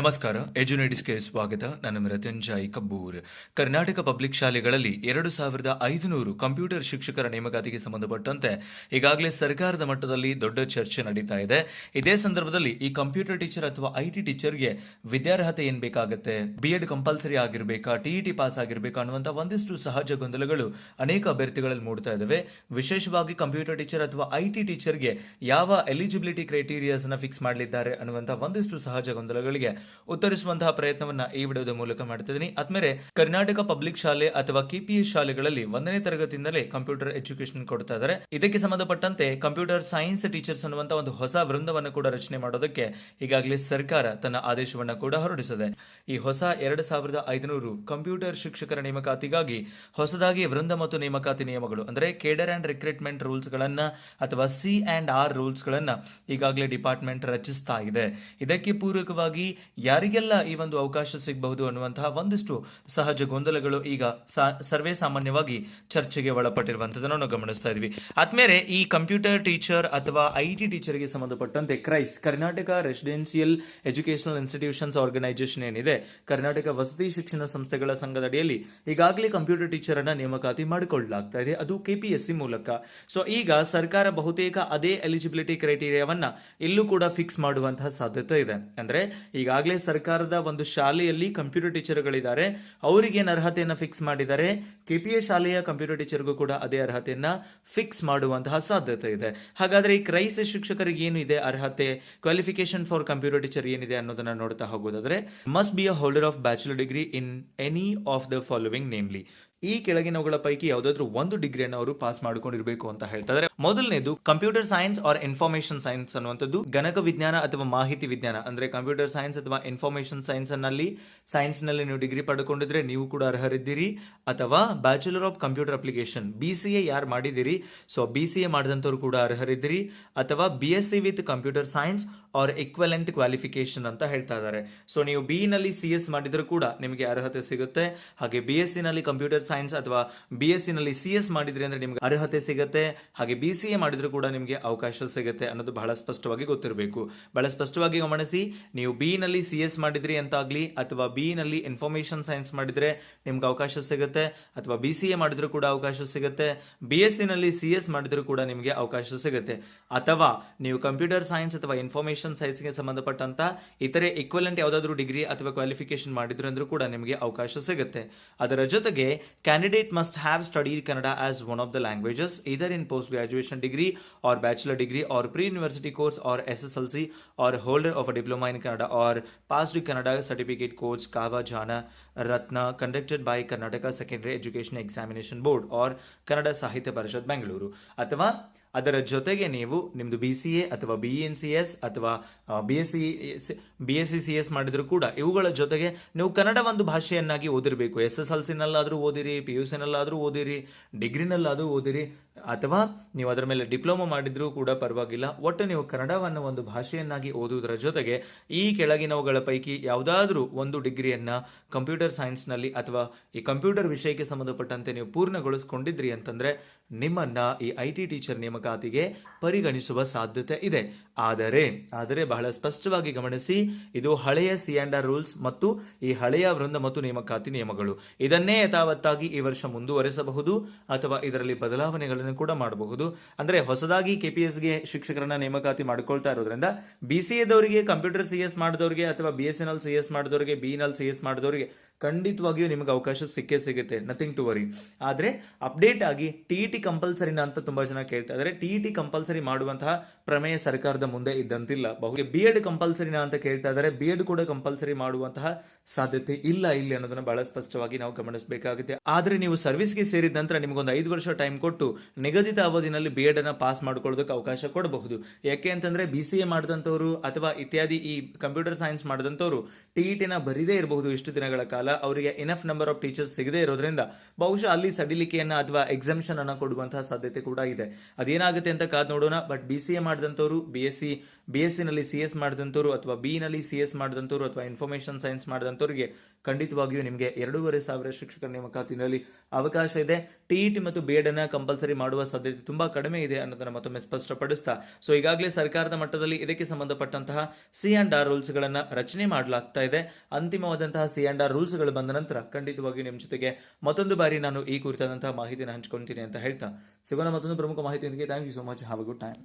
ನಮಸ್ಕಾರ, ಎಜುನೇಟಿಸ್ಗೆ ಸ್ವಾಗತ. ನಾನು ಮೃತ್ಯುಂಜಯ್ ಕಬ್ಬೂರ್. ಕರ್ನಾಟಕ ಪಬ್ಲಿಕ್ ಶಾಲೆಗಳಲ್ಲಿ 2500 ಕಂಪ್ಯೂಟರ್ ಶಿಕ್ಷಕರ ನೇಮಕಾತಿಗೆ ಸಂಬಂಧಪಟ್ಟಂತೆ ಈಗಾಗಲೇ ಸರ್ಕಾರದ ಮಟ್ಟದಲ್ಲಿ ದೊಡ್ಡ ಚರ್ಚೆ ನಡೀತಾ ಇದೆ. ಇದೇ ಸಂದರ್ಭದಲ್ಲಿ ಈ ಕಂಪ್ಯೂಟರ್ ಟೀಚರ್ ಅಥವಾ ಐಟಿ ಟೀಚರ್ಗೆ ವಿದ್ಯಾರ್ಹತೆ ಏನ್ ಬೇಕಾಗುತ್ತೆ, BEd ಕಂಪಲ್ಸರಿ ಆಗಿರ್ಬೇಕಾ, TET ಪಾಸ್ ಆಗಿರ್ಬೇಕಾ ಅನ್ನುವಂತ ಒಂದಿಷ್ಟು ಸಹಜ ಗೊಂದಲಗಳು ಅನೇಕ ಅಭ್ಯರ್ಥಿಗಳಲ್ಲಿ ಮೂಡ್ತಾ ಇದಾವೆ. ವಿಶೇಷವಾಗಿ ಕಂಪ್ಯೂಟರ್ ಟೀಚರ್ ಅಥವಾ ಐಟಿ ಟೀಚರ್ಗೆ ಯಾವ ಎಲಿಜಿಬಿಲಿಟಿ ಕ್ರೈಟೀರಿಯಾಸ್ ನ ಫಿಕ್ಸ್ ಮಾಡಲಿದ್ದಾರೆ ಅನ್ನುವಂತ ಒಂದಿಷ್ಟು ಸಹಜ ಗೊಂದಲಗಳಿಗೆ ಉತ್ತರಿಸುವಂತಹ ಪ್ರಯತ್ನವನ್ನ ಈ ವಿಡಿಯೋದ ಮೂಲಕ ಮಾಡ್ತಿದ್ದೀನಿ. ಆದ್ಮೇಲೆ ಕರ್ನಾಟಕ ಪಬ್ಲಿಕ್ ಶಾಲೆ ಅಥವಾ KPS ಶಾಲೆಗಳಲ್ಲಿ 1ನೇ ತರಗತಿಯಿಂದಲೇ ಕಂಪ್ಯೂಟರ್ ಎಜುಕೇಶನ್ ಕೊಡ್ತಾ ಇದ್ದಾರೆ. ಇದಕ್ಕೆ ಸಂಬಂಧಪಟ್ಟಂತೆ ಕಂಪ್ಯೂಟರ್ ಸೈನ್ಸ್ ಟೀಚರ್ಸ್ ಅನ್ನುವಂತ ಒಂದು ಹೊಸ ವೃಂದವನ್ನು ಕೂಡ ರಚನೆ ಮಾಡೋದಕ್ಕೆ ಈಗಾಗಲೇ ಸರ್ಕಾರ ತನ್ನ ಆದೇಶವನ್ನ ಕೂಡ ಹೊರಡಿಸಿದೆ. ಈ ಹೊಸ 2500 ಕಂಪ್ಯೂಟರ್ ಶಿಕ್ಷಕರ ನೇಮಕಾತಿಗಾಗಿ ಹೊಸದಾಗಿ ವೃಂದ ಮತ್ತು ನೇಮಕಾತಿ ನಿಯಮಗಳು ಅಂದ್ರೆ ಕೇಡರ್ ಅಂಡ್ ರಿಕ್ರೂಟ್ಮೆಂಟ್ ರೂಲ್ಸ್ ಗಳನ್ನ ಅಥವಾ C&R ರೂಲ್ಸ್ ಗಳನ್ನ ಈಗಾಗಲೇ ಡಿಪಾರ್ಟ್ಮೆಂಟ್ ರಚಿಸ್ತಾ ಇದೆ. ಇದಕ್ಕೆ ಪೂರಕವಾಗಿ ಯಾರಿಗೆಲ್ಲ ಈ ಒಂದು ಅವಕಾಶ ಸಿಗಬಹುದು ಅನ್ನುವಂತಹ ಒಂದಿಷ್ಟು ಸಹಜ ಗೊಂದಲಗಳು ಈಗ ಸರ್ವೇ ಸಾಮಾನ್ಯವಾಗಿ ಚರ್ಚೆಗೆ ಒಳಪಟ್ಟಿರುವಂತದನ್ನು ನಾವು ಗಮನಿಸ್ತಾ ಇದ್ವಿ. ಆದ್ಮೇಲೆ ಈ ಕಂಪ್ಯೂಟರ್ ಟೀಚರ್ ಅಥವಾ ಐಟಿ ಟೀಚರ್ಗೆ ಸಂಬಂಧಪಟ್ಟಂತೆ Karnataka residential educational institutions organisation ಏನಿದೆ, ಕರ್ನಾಟಕ ವಸತಿ ಶಿಕ್ಷಣ ಸಂಸ್ಥೆಗಳ ಸಂಘದ ಅಡಿಯಲ್ಲಿ ಈಗಾಗಲೇ ಕಂಪ್ಯೂಟರ್ ಟೀಚರ್ ಅನ್ನ ನೇಮಕಾತಿ ಮಾಡಿಕೊಳ್ಳಲಾಗ್ತಾ ಇದೆ, ಅದು KPSC ಮೂಲಕ. ಸೊ ಈಗ ಸರ್ಕಾರ ಬಹುತೇಕ ಅದೇ ಎಲಿಜಿಬಿಲಿಟಿ ಕ್ರೈಟೀರಿಯಾವನ್ನ ಇಲ್ಲೂ ಕೂಡ ಫಿಕ್ಸ್ ಮಾಡುವಂತಹ ಸಾಧ್ಯತೆ ಇದೆ. ಅಂದ್ರೆ ಈಗಾಗಲೇ ಸರ್ಕಾರದ ಒಂದು ಶಾಲೆಯಲ್ಲಿ ಕಂಪ್ಯೂಟರ್ ಟೀಚರ್ಗಳಿದ್ದಾರೆ, ಅವರಿಗೆ ಅರ್ಹತೆಯನ್ನ ಫಿಕ್ಸ್ ಮಾಡಿದ್ದಾರೆ. KPS ಶಾಲೆಯ ಕಂಪ್ಯೂಟರ್ ಟೀಚರ್ಗೂ ಕೂಡ ಅದೇ ಅರ್ಹತೆಯನ್ನ ಫಿಕ್ಸ್ ಮಾಡುವಂತಹ ಸಾಧ್ಯತೆ ಇದೆ. ಹಾಗಾದ್ರೆ ಈ ಕ್ರೈಸಿಸ್ ಶಿಕ್ಷಕರಿಗೆ ಏನು ಇದೆ ಅರ್ಹತೆ, ಕ್ವಾಲಿಫಿಕೇಶನ್ ಫಾರ್ ಕಂಪ್ಯೂಟರ್ ಟೀಚರ್ ಏನಿದೆ ಅನ್ನೋದನ್ನ ನೋಡ್ತಾ ಹೋಗೋದಾದ್ರೆ, must be a holder of bachelor degree in any of the following namely. ಈ ಕೆಳಗಿನವುಗಳ ಪೈಕಿ ಯಾವುದಾದ್ರೂ ಒಂದು ಡಿಗ್ರಿಯನ್ನು ಅವರು ಪಾಸ್ ಮಾಡ್ಕೊಂಡಿರ್ಬೇಕು ಅಂತ ಹೇಳ್ತಾ ಇದ್ದಾರೆ. ಮೊದಲನೇದು computer science or information science ಅನ್ನುವಂಥದ್ದು ಗಣಕ ವಿಜ್ಞಾನ ಅಥವಾ ಮಾಹಿತಿ ವಿಜ್ಞಾನ ಅಂದ್ರೆ computer science or information science ನಲ್ಲಿ ನೀವು ಡಿಗ್ರಿ ಪಡ್ಕೊಂಡಿದ್ರೆ ನೀವು ಕೂಡ ಅರ್ಹರಿದ್ದೀರಿ. ಅಥವಾ bachelor of computer application BCA ಯಾರು ಮಾಡಿದಿರಿ, ಸೊ BCA ಮಾಡಿದಂಥವ್ರು ಕೂಡ ಅರ್ಹರಿದ್ದೀರಿ. ಅಥವಾ BSc with computer science or equivalent qualification ಅಂತ ಹೇಳ್ತಾ ಇದ್ದಾರೆ. ಸೊ ನೀವು BE ನಲ್ಲಿ CS ಮಾಡಿದ್ರು ಕೂಡ ನಿಮಗೆ ಅರ್ಹತೆ ಸಿಗುತ್ತೆ. ಹಾಗೆ BSc ನಲ್ಲಿ ಕಂಪ್ಯೂಟರ್ ಸೈನ್ಸ್ ಅಥವಾ BSc ನಲ್ಲಿ CS ಮಾಡಿದ್ರಿ ಅಂದ್ರೆ ನಿಮಗೆ ಅರ್ಹತೆ ಸಿಗುತ್ತೆ. ಹಾಗೆ BCA ಮಾಡಿದ್ರು ಕೂಡ ನಿಮಗೆ ಅವಕಾಶ ಸಿಗುತ್ತೆ ಅನ್ನೋದು ಬಹಳ ಸ್ಪಷ್ಟವಾಗಿ ಗೊತ್ತಿರಬೇಕು. ಬಹಳ ಸ್ಪಷ್ಟವಾಗಿ ಗಮನಿಸಿ, ನೀವು BE ನಲ್ಲಿ CS ಮಾಡಿದ್ರಿ ಅಂತಾಗ್ಲಿ ಅಥವಾ BE ನಲ್ಲಿ ಇನ್ಫಾರ್ಮೇಶನ್ ಸೈನ್ಸ್ ಮಾಡಿದ್ರೆ ನಿಮ್ಗೆ ಅವಕಾಶ ಸಿಗುತ್ತೆ. ಅಥವಾ BCA ಮಾಡಿದ್ರು ಕೂಡ ಅವಕಾಶ ಸಿಗುತ್ತೆ. BSc ನಲ್ಲಿ CS ಮಾಡಿದ್ರು ಕೂಡ ನಿಮಗೆ ಅವಕಾಶ ಸಿಗುತ್ತೆ. ಅಥವಾ ನೀವು computer science or information science ಗೆ ಸಂಬಂಧಪಟ್ಟಂತ ಇತರೆ ಇಕ್ವಲೆಂಟ್ ಯಾವುದಾದ್ರೂ ಡಿಗ್ರಿ ಅಥವಾ ಕ್ವಾಲಿಫಿಕೇಶನ್ ಮಾಡಿದ್ರು ಅಂದ್ರೂ ಕೂಡ ನಿಮಗೆ ಅವಕಾಶ ಸಿಗುತ್ತೆ. ಅದರ ಜೊತೆಗೆ candidate must have studied Kannada as one of the languages either in post graduation degree or bachelor degree or pre university course or SSLC or holder of a diploma in Kannada or passed Kannada certificate course Kava Jaana Ratna conducted by Karnataka secondary education examination board or Kannada Sahitya Parishat Bengaluru. ಅಥವಾ ಅದರ ಜೊತೆಗೆ ನೀವು ನಿಮ್ದು BCA ಅಥವಾ BNCS ಅಥವಾ BSc CS ಮಾಡಿದ್ರು ಕೂಡ ಇವುಗಳ ಜೊತೆಗೆ ನೀವು ಕನ್ನಡ ಒಂದು ಭಾಷೆಯನ್ನಾಗಿ ಓದಿರಬೇಕು. SSLC ನಲ್ಲಾದ್ರೂ ಓದಿರಿ, PUC ನಲ್ಲಾದ್ರೂ ಓದಿರಿ, ಡಿಗ್ರಿನಲ್ಲಾದ್ರೂ ಓದಿರಿ, ಅಥವಾ ನೀವು ಅದರ ಮೇಲೆ ಡಿಪ್ಲೊಮಾ ಮಾಡಿದ್ರೂ ಕೂಡ ಪರವಾಗಿಲ್ಲ. ಒಟ್ಟು ನೀವು ಕನ್ನಡವನ್ನು ಒಂದು ಭಾಷೆಯನ್ನಾಗಿ ಓದುವುದರ ಜೊತೆಗೆ ಈ ಕೆಳಗಿನವುಗಳ ಪೈಕಿ ಯಾವುದಾದ್ರೂ ಒಂದು ಡಿಗ್ರಿಯನ್ನ ಕಂಪ್ಯೂಟರ್ ಸೈನ್ಸ್ ನಲ್ಲಿ ಅಥವಾ ಈ ಕಂಪ್ಯೂಟರ್ ವಿಷಯಕ್ಕೆ ಸಂಬಂಧಪಟ್ಟಂತೆ ನೀವು ಪೂರ್ಣಗೊಳಿಸಿಕೊಂಡಿದ್ರಿ ಅಂತಂದ್ರೆ ನಿಮ್ಮನ್ನ ಈ ಐಟಿ ಟೀಚರ್ ನೇಮಕಾತಿಗೆ ಪರಿಗಣಿಸುವ ಸಾಧ್ಯತೆ ಇದೆ. ಆದರೆ ಬಹಳ ಸ್ಪಷ್ಟವಾಗಿ ಗಮನಿಸಿ, ಇದು ಹಳೆಯ C&R ರೂಲ್ಸ್ ಮತ್ತು ಈ ಹಳೆಯ ವೃಂದ ಮತ್ತು ನೇಮಕಾತಿ ನಿಯಮಗಳು. ಇದನ್ನೇ ಯಥಾವತ್ತಾಗಿ ಈ ವರ್ಷ ಮುಂದುವರೆಸಬಹುದು ಅಥವಾ ಇದರಲ್ಲಿ ಬದಲಾವಣೆಗಳನ್ನು ಕೂಡ ಮಾಡಬಹುದು. ಅಂದ್ರೆ ಹೊಸದಾಗಿ KPSಗೆ ಶಿಕ್ಷಕರನ್ನ ನೇಮಕಾತಿ ಮಾಡಿಕೊಳ್ತಾ ಇರೋದ್ರಿಂದ BCAದವರಿಗೆ, ಕಂಪ್ಯೂಟರ್ CS ಮಾಡಿದವರಿಗೆ ಅಥವಾ BSc ನಲ್ಲಿ CS ಮಾಡಿದವರಿಗೆ, BE ನಲ್ಲಿ CS ಮಾಡಿದವರಿಗೆ ಖಂಡಿತವಾಗಿಯೂ ನಿಮಗೆ ಅವಕಾಶ ಸಿಕ್ಕೇ ಸಿಗುತ್ತೆ, ನಥಿಂಗ್ ಟು ವರಿ. ಆದ್ರೆ ಅಪ್ಡೇಟ್ ಆಗಿ TET ಕಂಪಲ್ಸರಿನ ಅಂತ ತುಂಬಾ ಜನ ಕೇಳ್ತಾ ಇದ್ದಾರೆ. TET ಕಂಪಲ್ಸರಿ ಮಾಡುವಂತಹ ಪ್ರಮೇಯ ಸರ್ಕಾರದ ಮುಂದೆ ಇದ್ದಂತಿಲ್ಲ. BEd ಕಂಪಲ್ಸರಿನ ಅಂತ ಕೇಳ್ತಾ ಇದ್ದಾರೆ. BEd ಕೂಡ ಕಂಪಲ್ಸರಿ ಮಾಡುವಂತಹ ಸಾಧ್ಯತೆ ಇಲ್ಲ ಇಲ್ಲಿ ಅನ್ನೋದನ್ನ ಬಹಳ ಸ್ಪಷ್ಟವಾಗಿ ನಾವು ಗಮನಿಸಬೇಕಾಗುತ್ತೆ. ಆದ್ರೆ ನೀವು ಸರ್ವಿಸ್ಗೆ ಸೇರಿದ ನಂತರ ನಿಮಗೊಂದು 5 ವರ್ಷ ಟೈಮ್ ಕೊಟ್ಟು ನಿಗದಿತ ಅವಧಿನಲ್ಲಿ BEd ಅನ್ನ ಪಾಸ್ ಮಾಡ್ಕೊಳ್ಳೋದಕ್ಕೆ ಅವಕಾಶ ಕೊಡಬಹುದು. ಯಾಕೆ ಅಂತಂದ್ರೆ BCA ಮಾಡಿದಂತವ್ರು ಅಥವಾ ಇತ್ಯಾದಿ ಈ ಕಂಪ್ಯೂಟರ್ ಸೈನ್ಸ್ ಮಾಡಿದಂತವ್ರು TET ನ ಬರಿದೇ ಇರಬಹುದು ಇಷ್ಟು ದಿನಗಳ ಕಾಲ. ಅವರಿಗೆ ಇನಫ್ ನಂಬರ್ ಆಫ್ ಟೀಚರ್ಸ್ ಸಿಗದೇ ಇರೋದ್ರಿಂದ ಬಹುಶಃ ಅಲ್ಲಿ ಸಡಿಲಿಕೆಯನ್ನ ಅಥವಾ ಎಕ್ಸಾಮಿಷನ್ ಅನ್ನ ಕೊಡುವಂತಹ ಸಾಧ್ಯತೆ ಕೂಡ ಇದೆ. ಅದೇನಾಗುತ್ತೆ ಅಂತ ಕಾದ್ ನೋಡೋಣ. ಬಟ್ BCA ಮಾಡಿದಂತವ್ರು, BSc BSc ನಲ್ಲಿ CS ಮಾಡಿದಂಥವ್ರು ಅಥವಾ B ನಲ್ಲಿ CS ಮಾಡಿದಂಥವ್ರು ಅಥವಾ ಇನ್ಫಾರ್ಮೇಶನ್ ಸೈನ್ಸ್ ಮಾಡಿದಂಥವ್ರಿಗೆ ಖಂಡಿತವಾಗಿಯೂ ನಿಮಗೆ 2,500 ಶಿಕ್ಷಕರ ನೇಮಕಾತಿನಲ್ಲಿ ಅವಕಾಶ ಇದೆ. TET ಮತ್ತು B.Ed ಅನ್ನ ಕಂಪಲ್ಸರಿ ಮಾಡುವ ಸಾಧ್ಯತೆ ತುಂಬಾ ಕಡಿಮೆ ಇದೆ ಅನ್ನೋದನ್ನ ಮತ್ತೊಮ್ಮೆ ಸ್ಪಷ್ಟಪಡಿಸ್ತಾ, ಸೊ ಈಗಾಗಲೇ ಸರ್ಕಾರದ ಮಟ್ಟದಲ್ಲಿ ಇದಕ್ಕೆ ಸಂಬಂಧಪಟ್ಟಂತಹ C&R ರೂಲ್ಸ್ ಗಳನ್ನ ರಚನೆ ಮಾಡಲಾಗ್ತಾ ಇದೆ. ಅಂತಿಮವಾದಂತಹ C&R ರೂಲ್ಸ್ ಗಳು ಬಂದ ನಂತರ ಖಂಡಿತವಾಗಿಯೂ ನಿಮ್ಮ ಜೊತೆಗೆ ಮತ್ತೊಂದು ಬಾರಿ ನಾನು ಈ ಕುರಿತಾದಂತಹ ಮಾಹಿತಿಯನ್ನು ಹಂಚ್ಕೊಳ್ತೀನಿ ಅಂತ ಹೇಳ್ತಾ ಸಿಗೋಣ ಮತ್ತೊಂದು ಪ್ರಮುಖ ಮಾಹಿತಿಯೊಂದಿಗೆ. Thank you so much. Have a good time.